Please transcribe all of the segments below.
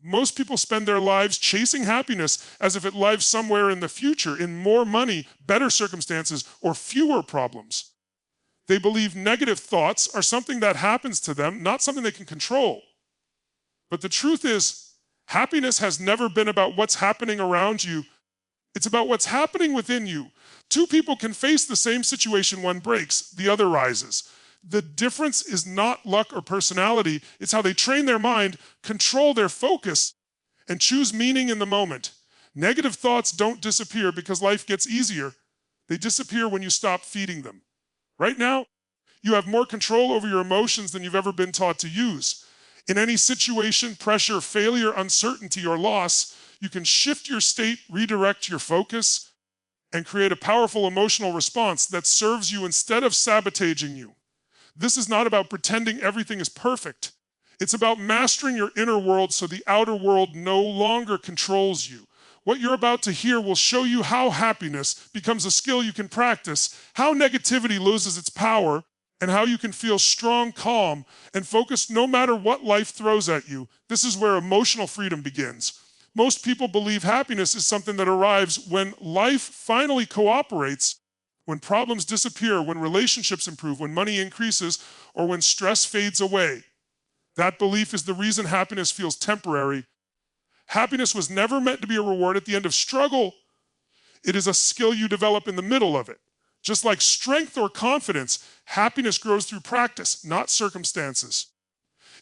Most people spend their lives chasing happiness as if it lies somewhere in the future, in more money, better circumstances, or fewer problems. They believe negative thoughts are something that happens to them, not something they can control. But the truth is, happiness has never been about what's happening around you. It's about what's happening within you. Two people can face the same situation. One breaks, the other rises. The difference is not luck or personality. It's how they train their mind, control their focus, and choose meaning in the moment. Negative thoughts don't disappear because life gets easier. They disappear when you stop feeding them. Right now, you have more control over your emotions than you've ever been taught to use. In any situation, pressure, failure, uncertainty, or loss, you can shift your state, redirect your focus, and create a powerful emotional response that serves you instead of sabotaging you. This is not about pretending everything is perfect. It's about mastering your inner world so the outer world no longer controls you. What you're about to hear will show you how happiness becomes a skill you can practice, how negativity loses its power, and how you can feel strong, calm, and focused no matter what life throws at you. This is where emotional freedom begins. Most people believe happiness is something that arrives when life finally cooperates, when problems disappear, when relationships improve, when money increases, or when stress fades away. That belief is the reason happiness feels temporary. Happiness was never meant to be a reward at the end of struggle. It is a skill you develop in the middle of it. Just like strength or confidence, happiness grows through practice, not circumstances.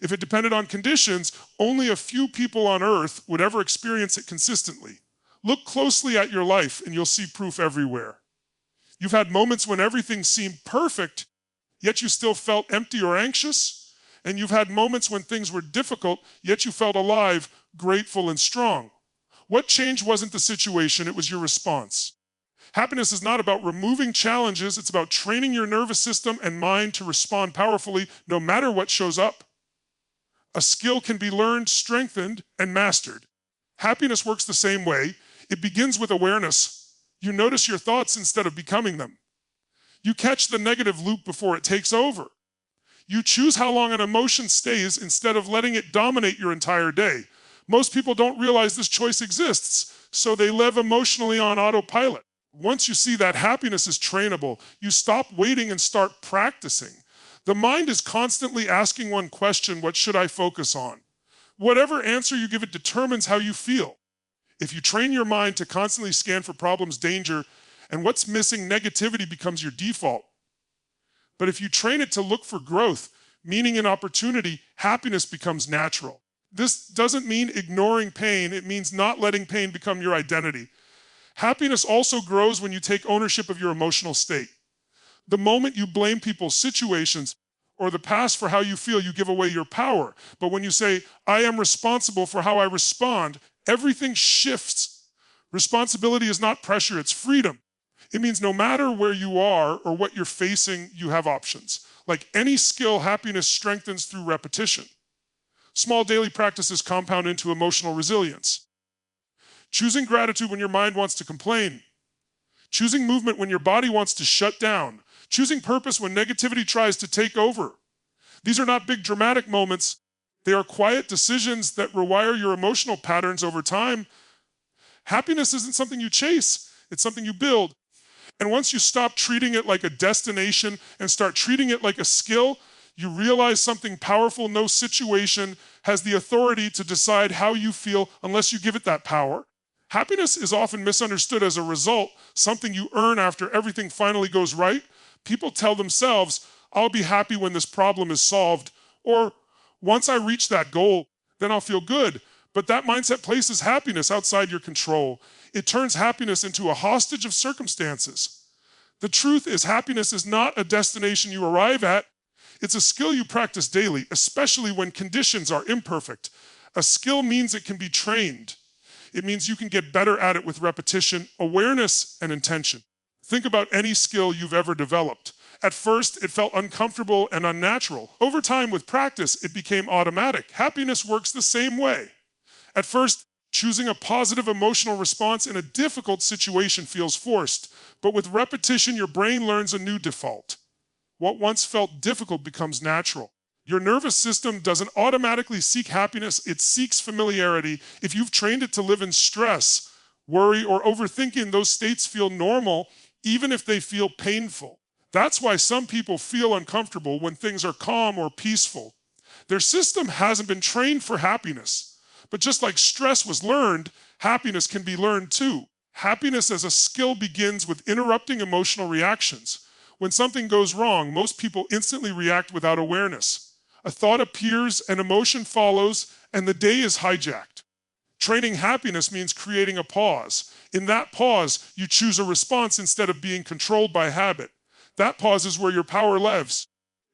If it depended on conditions, only a few people on earth would ever experience it consistently. Look closely at your life and you'll see proof everywhere. You've had moments when everything seemed perfect, yet you still felt empty or anxious. And you've had moments when things were difficult, yet you felt alive, grateful, and strong. What changed wasn't the situation, it was your response. Happiness is not about removing challenges, it's about training your nervous system and mind to respond powerfully no matter what shows up. A skill can be learned, strengthened, and mastered. Happiness works the same way. It begins with awareness. You notice your thoughts instead of becoming them. You catch the negative loop before it takes over. You choose how long an emotion stays instead of letting it dominate your entire day. Most people don't realize this choice exists, so they live emotionally on autopilot. Once you see that happiness is trainable, you stop waiting and start practicing. The mind is constantly asking one question: what should I focus on? Whatever answer you give it determines how you feel. If you train your mind to constantly scan for problems, danger, and what's missing, negativity becomes your default. But if you train it to look for growth, meaning, and opportunity, happiness becomes natural. This doesn't mean ignoring pain, it means not letting pain become your identity. Happiness also grows when you take ownership of your emotional state. The moment you blame people, situations, or the past for how you feel, you give away your power. But when you say, I am responsible for how I respond, everything shifts. Responsibility is not pressure, it's freedom. It means no matter where you are or what you're facing, you have options. Like any skill, happiness strengthens through repetition. Small daily practices compound into emotional resilience. Choosing gratitude when your mind wants to complain. Choosing movement when your body wants to shut down. Choosing purpose when negativity tries to take over. These are not big dramatic moments. They are quiet decisions that rewire your emotional patterns over time. Happiness isn't something you chase, it's something you build. And once you stop treating it like a destination and start treating it like a skill, you realize something powerful. No situation has the authority to decide how you feel unless you give it that power. Happiness is often misunderstood as a result, something you earn after everything finally goes right. People tell themselves, I'll be happy when this problem is solved, or once I reach that goal, then I'll feel good. But that mindset places happiness outside your control. It turns happiness into a hostage of circumstances. The truth is, happiness is not a destination you arrive at. It's a skill you practice daily, especially when conditions are imperfect. A skill means it can be trained. It means you can get better at it with repetition, awareness, and intention. Think about any skill you've ever developed. At first, it felt uncomfortable and unnatural. Over time, with practice, it became automatic. Happiness works the same way. At first, choosing a positive emotional response in a difficult situation feels forced, but with repetition, your brain learns a new default. What once felt difficult becomes natural. Your nervous system doesn't automatically seek happiness, it seeks familiarity. If you've trained it to live in stress, worry, or overthinking, those states feel normal, even if they feel painful. That's why some people feel uncomfortable when things are calm or peaceful. Their system hasn't been trained for happiness. But just like stress was learned, happiness can be learned too. Happiness as a skill begins with interrupting emotional reactions. When something goes wrong, most people instantly react without awareness. A thought appears, an emotion follows, and the day is hijacked. Training happiness means creating a pause. In that pause, you choose a response instead of being controlled by habit. That pause is where your power lives.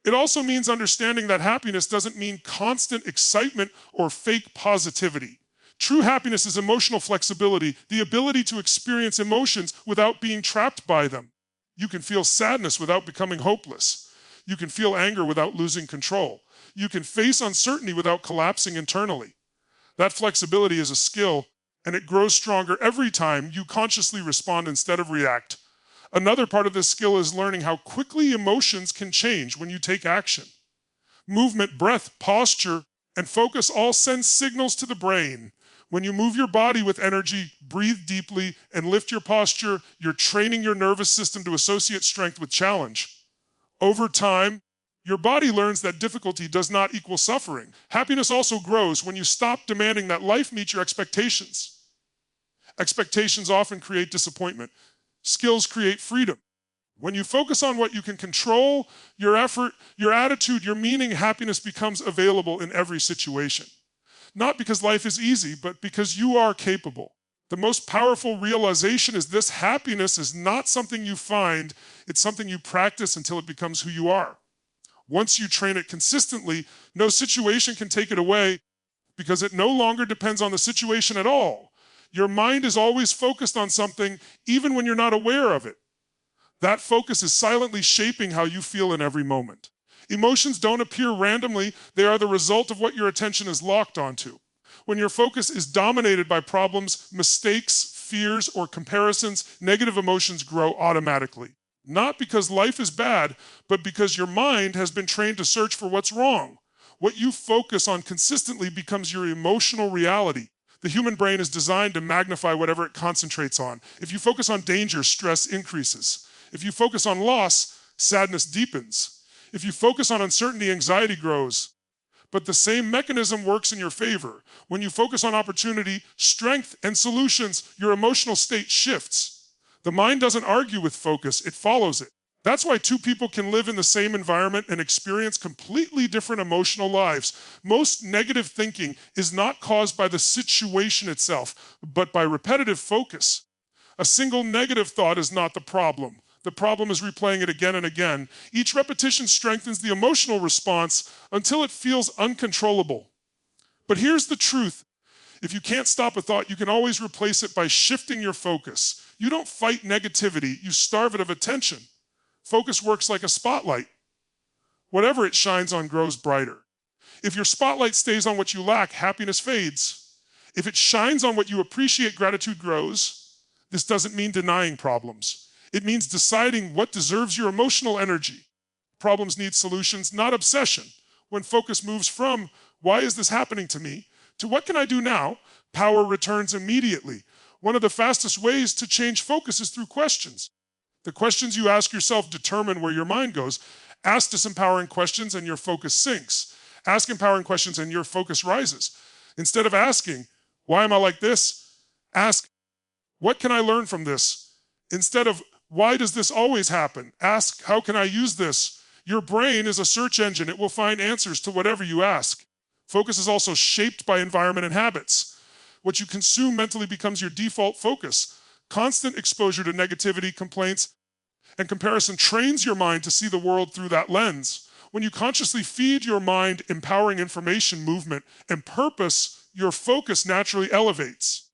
It also means understanding that happiness doesn't mean constant excitement or fake positivity. True happiness is emotional flexibility, the ability to experience emotions without being trapped by them. You can feel sadness without becoming hopeless. You can feel anger without losing control. You can face uncertainty without collapsing internally. That flexibility is a skill, and it grows stronger every time you consciously respond instead of react. Another part of this skill is learning how quickly emotions can change when you take action. Movement, breath, posture, and focus all send signals to the brain. When you move your body with energy, breathe deeply, and lift your posture, you're training your nervous system to associate strength with challenge. Over time, your body learns that difficulty does not equal suffering. Happiness also grows when you stop demanding that life meet your expectations. Expectations often create disappointment. Skills create freedom. When you focus on what you can control, your effort, your attitude, your meaning, happiness becomes available in every situation. Not because life is easy, but because you are capable. The most powerful realization is this: happiness is not something you find, it's something you practice until it becomes who you are. Once you train it consistently, no situation can take it away because it no longer depends on the situation at all. Your mind is always focused on something, even when you're not aware of it. That focus is silently shaping how you feel in every moment. Emotions don't appear randomly, they are the result of what your attention is locked onto. When your focus is dominated by problems, mistakes, fears, or comparisons, negative emotions grow automatically. Not because life is bad, but because your mind has been trained to search for what's wrong. What you focus on consistently becomes your emotional reality. The human brain is designed to magnify whatever it concentrates on. If you focus on danger, stress increases. If you focus on loss, sadness deepens. If you focus on uncertainty, anxiety grows. But the same mechanism works in your favor. When you focus on opportunity, strength, and solutions, your emotional state shifts. The mind doesn't argue with focus, it follows it. That's why two people can live in the same environment and experience completely different emotional lives. Most negative thinking is not caused by the situation itself, but by repetitive focus. A single negative thought is not the problem. The problem is replaying it again and again. Each repetition strengthens the emotional response until it feels uncontrollable. But here's the truth. If you can't stop a thought, you can always replace it by shifting your focus. You don't fight negativity, you starve it of attention. Focus works like a spotlight. Whatever it shines on grows brighter. If your spotlight stays on what you lack, happiness fades. If it shines on what you appreciate, gratitude grows. This doesn't mean denying problems. It means deciding what deserves your emotional energy. Problems need solutions, not obsession. When focus moves from, why is this happening to me, to what can I do now, power returns immediately. One of the fastest ways to change focus is through questions. The questions you ask yourself determine where your mind goes. Ask disempowering questions and your focus sinks. Ask empowering questions and your focus rises. Instead of asking, why am I like this? Ask, what can I learn from this? Instead of, why does this always happen? Ask, how can I use this? Your brain is a search engine. It will find answers to whatever you ask. Focus is also shaped by environment and habits. What you consume mentally becomes your default focus. Constant exposure to negativity, complaints, and comparison trains your mind to see the world through that lens. When you consciously feed your mind empowering information, movement, and purpose, your focus naturally elevates.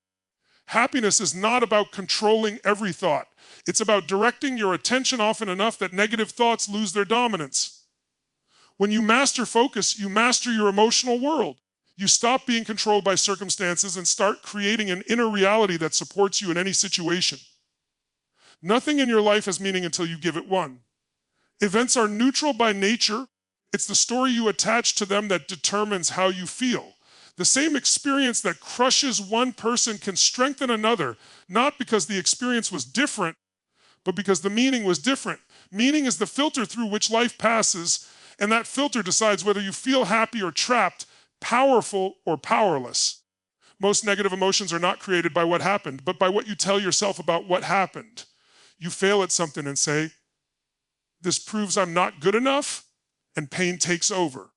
Happiness is not about controlling every thought. It's about directing your attention often enough that negative thoughts lose their dominance. When you master focus, you master your emotional world. You stop being controlled by circumstances and start creating an inner reality that supports you in any situation. Nothing in your life has meaning until you give it one. Events are neutral by nature. It's the story you attach to them that determines how you feel. The same experience that crushes one person can strengthen another, not because the experience was different, but because the meaning was different. Meaning is the filter through which life passes, and that filter decides whether you feel happy or trapped, powerful or powerless. Most negative emotions are not created by what happened, but by what you tell yourself about what happened. You fail at something and say, "This proves I'm not good enough," and pain takes over.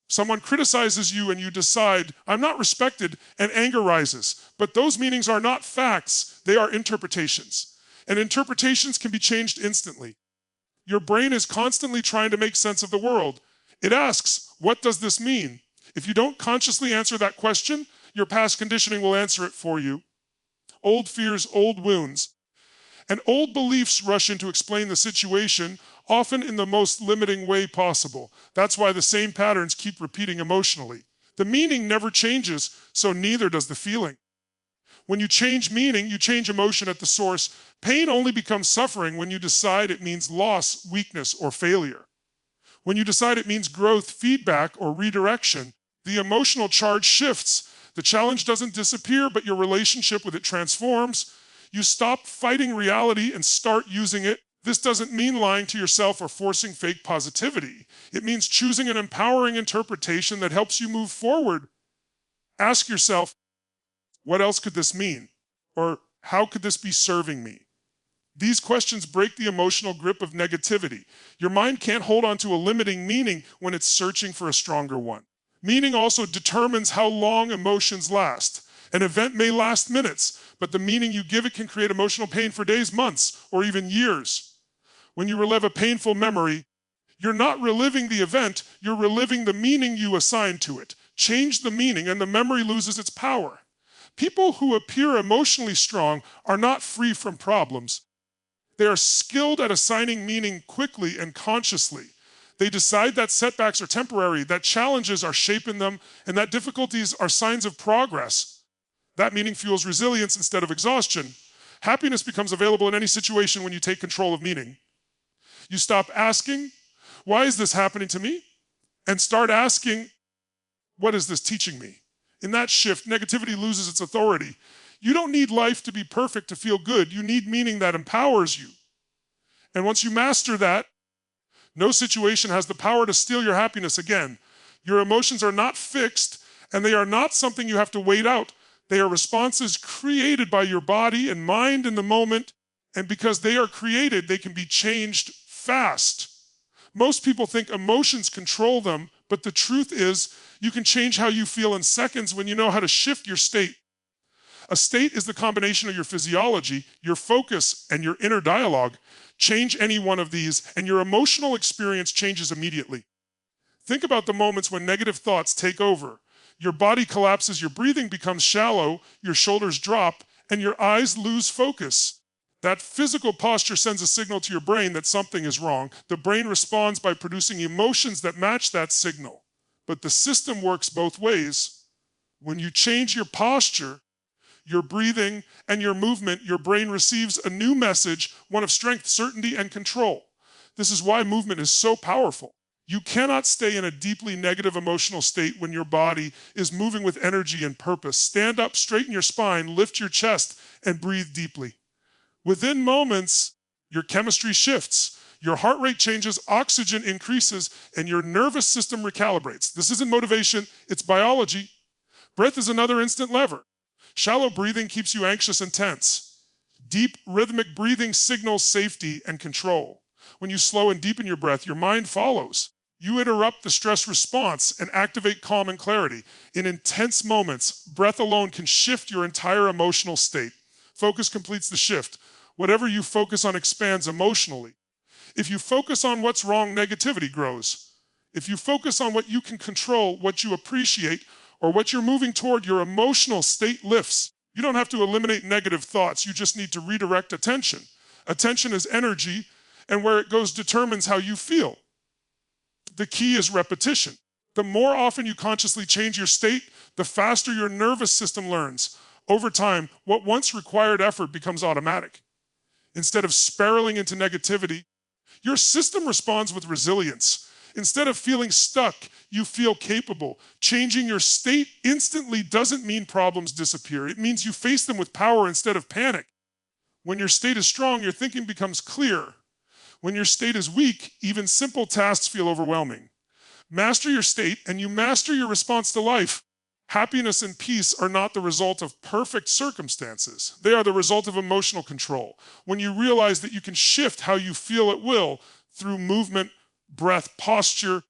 Someone criticizes you and you decide, "I'm not respected," and anger rises. But those meanings are not facts, they are interpretations. And interpretations can be changed instantly. Your brain is constantly trying to make sense of the world. It asks, "What does this mean?" If you don't consciously answer that question, your past conditioning will answer it for you. Old fears, old wounds. And old beliefs rush in to explain the situation, often in the most limiting way possible. That's why the same patterns keep repeating emotionally. The meaning never changes, so neither does the feeling. When you change meaning, you change emotion at the source. Pain only becomes suffering when you decide it means loss, weakness, or failure. When you decide it means growth, feedback, or redirection, the emotional charge shifts. The challenge doesn't disappear, but your relationship with it transforms. You stop fighting reality and start using it. This doesn't mean lying to yourself or forcing fake positivity. It means choosing an empowering interpretation that helps you move forward. Ask yourself, what else could this mean? Or how could this be serving me? These questions break the emotional grip of negativity. Your mind can't hold on to a limiting meaning when it's searching for a stronger one. Meaning also determines how long emotions last. An event may last minutes, but the meaning you give it can create emotional pain for days, months, or even years. When you relive a painful memory, you're not reliving the event, you're reliving the meaning you assigned to it. Change the meaning and the memory loses its power. People who appear emotionally strong are not free from problems. They are skilled at assigning meaning quickly and consciously. They decide that setbacks are temporary, that challenges are shaping them, and that difficulties are signs of progress. That meaning fuels resilience instead of exhaustion. Happiness becomes available in any situation when you take control of meaning. You stop asking, "Why is this happening to me?" and start asking, "What is this teaching me?" In that shift, negativity loses its authority. You don't need life to be perfect to feel good. You need meaning that empowers you. And once you master that, no situation has the power to steal your happiness again. Your emotions are not fixed, and they are not something you have to wait out. They are responses created by your body and mind in the moment, and because they are created, they can be changed fast. Most people think emotions control them, but the truth is, you can change how you feel in seconds when you know how to shift your state. A state is the combination of your physiology, your focus, and your inner dialogue. Change any one of these, and your emotional experience changes immediately. Think about the moments when negative thoughts take over. Your body collapses, your breathing becomes shallow, your shoulders drop, and your eyes lose focus. That physical posture sends a signal to your brain that something is wrong. The brain responds by producing emotions that match that signal. But the system works both ways. When you change your posture, your breathing, and your movement, your brain receives a new message, one of strength, certainty, and control. This is why movement is so powerful. You cannot stay in a deeply negative emotional state when your body is moving with energy and purpose. Stand up, straighten your spine, lift your chest, and breathe deeply. Within moments, your chemistry shifts. Your heart rate changes, oxygen increases, and your nervous system recalibrates. This isn't motivation, it's biology. Breath is another instant lever. Shallow breathing keeps you anxious and tense. Deep, rhythmic breathing signals safety and control. When you slow and deepen your breath, your mind follows. You interrupt the stress response and activate calm and clarity. In intense moments, breath alone can shift your entire emotional state. Focus completes the shift. Whatever you focus on expands emotionally. If you focus on what's wrong, negativity grows. If you focus on what you can control, what you appreciate, or what you're moving toward, your emotional state lifts. You don't have to eliminate negative thoughts. You just need to redirect attention. Attention is energy, and where it goes determines how you feel. The key is repetition. The more often you consciously change your state, the faster your nervous system learns. Over time, what once required effort becomes automatic. Instead of spiraling into negativity, your system responds with resilience. Instead of feeling stuck, you feel capable. Changing your state instantly doesn't mean problems disappear. It means you face them with power instead of panic. When your state is strong, your thinking becomes clear. When your state is weak, even simple tasks feel overwhelming. Master your state, and you master your response to life. Happiness and peace are not the result of perfect circumstances. They are the result of emotional control. When you realize that you can shift how you feel at will through movement, breath, posture,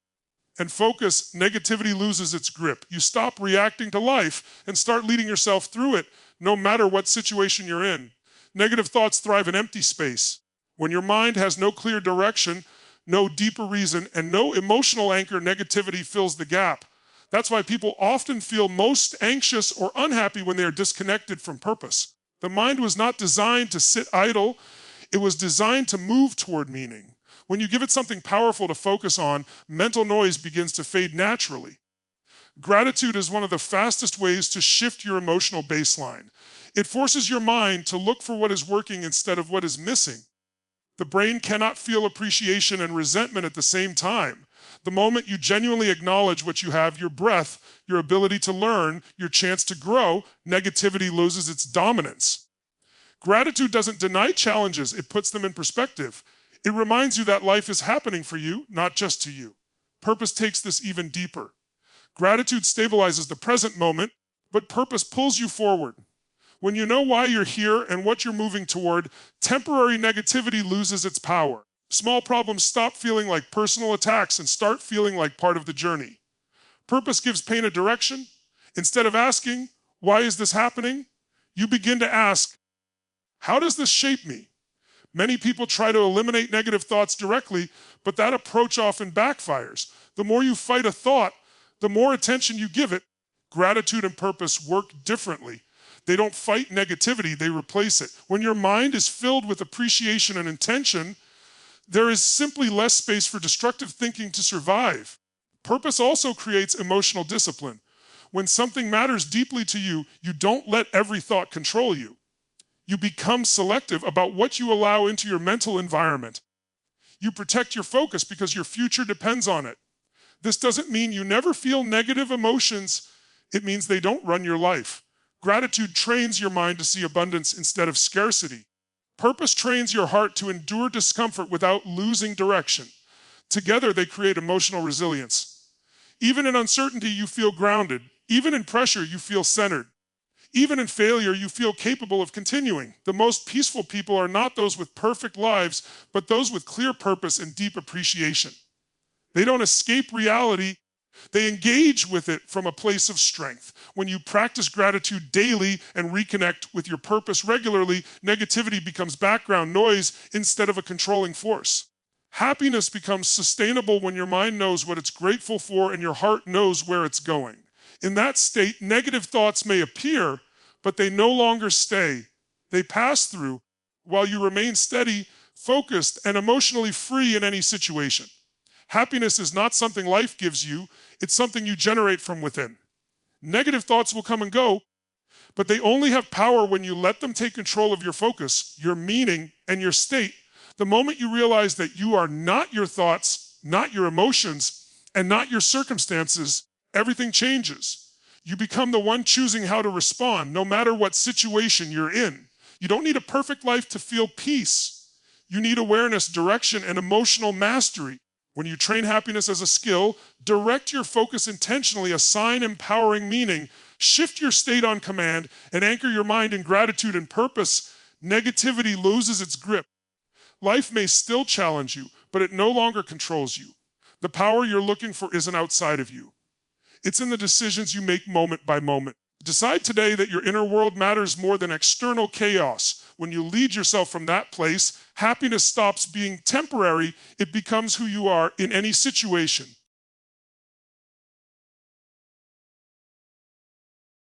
and focus, negativity loses its grip. You stop reacting to life and start leading yourself through it, no matter what situation you're in. Negative thoughts thrive in empty space. When your mind has no clear direction, no deeper reason, and no emotional anchor, negativity fills the gap. That's why people often feel most anxious or unhappy when they are disconnected from purpose. The mind was not designed to sit idle. It was designed to move toward meaning. When you give it something powerful to focus on, mental noise begins to fade naturally. Gratitude is one of the fastest ways to shift your emotional baseline. It forces your mind to look for what is working instead of what is missing. The brain cannot feel appreciation and resentment at the same time. The moment you genuinely acknowledge what you have, your breath, your ability to learn, your chance to grow, negativity loses its dominance. Gratitude doesn't deny challenges, it puts them in perspective. It reminds you that life is happening for you, not just to you. Purpose takes this even deeper. Gratitude stabilizes the present moment, but purpose pulls you forward. When you know why you're here and what you're moving toward, temporary negativity loses its power. Small problems stop feeling like personal attacks and start feeling like part of the journey. Purpose gives pain a direction. Instead of asking, why is this happening? You begin to ask, how does this shape me? Many people try to eliminate negative thoughts directly, but that approach often backfires. The more you fight a thought, the more attention you give it. Gratitude and purpose work differently. They don't fight negativity, they replace it. When your mind is filled with appreciation and intention, there is simply less space for destructive thinking to survive. Purpose also creates emotional discipline. When something matters deeply to you, you don't let every thought control you. You become selective about what you allow into your mental environment. You protect your focus because your future depends on it. This doesn't mean you never feel negative emotions. It means they don't run your life. Gratitude trains your mind to see abundance instead of scarcity. Purpose trains your heart to endure discomfort without losing direction. Together, they create emotional resilience. Even in uncertainty, you feel grounded. Even in pressure, you feel centered. Even in failure, you feel capable of continuing. The most peaceful people are not those with perfect lives, but those with clear purpose and deep appreciation. They don't escape reality. They engage with it from a place of strength. When you practice gratitude daily and reconnect with your purpose regularly, negativity becomes background noise instead of a controlling force. Happiness becomes sustainable when your mind knows what it's grateful for and your heart knows where it's going. In that state, negative thoughts may appear, but they no longer stay. They pass through while you remain steady, focused, and emotionally free in any situation. Happiness is not something life gives you, it's something you generate from within. Negative thoughts will come and go, but they only have power when you let them take control of your focus, your meaning, and your state. The moment you realize that you are not your thoughts, not your emotions, and not your circumstances, everything changes. You become the one choosing how to respond, no matter what situation you're in. You don't need a perfect life to feel peace. You need awareness, direction, and emotional mastery. When you train happiness as a skill, direct your focus intentionally, assign empowering meaning, shift your state on command, and anchor your mind in gratitude and purpose, negativity loses its grip. Life may still challenge you, but it no longer controls you. The power you're looking for isn't outside of you. It's in the decisions you make moment by moment. Decide today that your inner world matters more than external chaos. When you lead yourself from that place, happiness stops being temporary. It becomes who you are in any situation.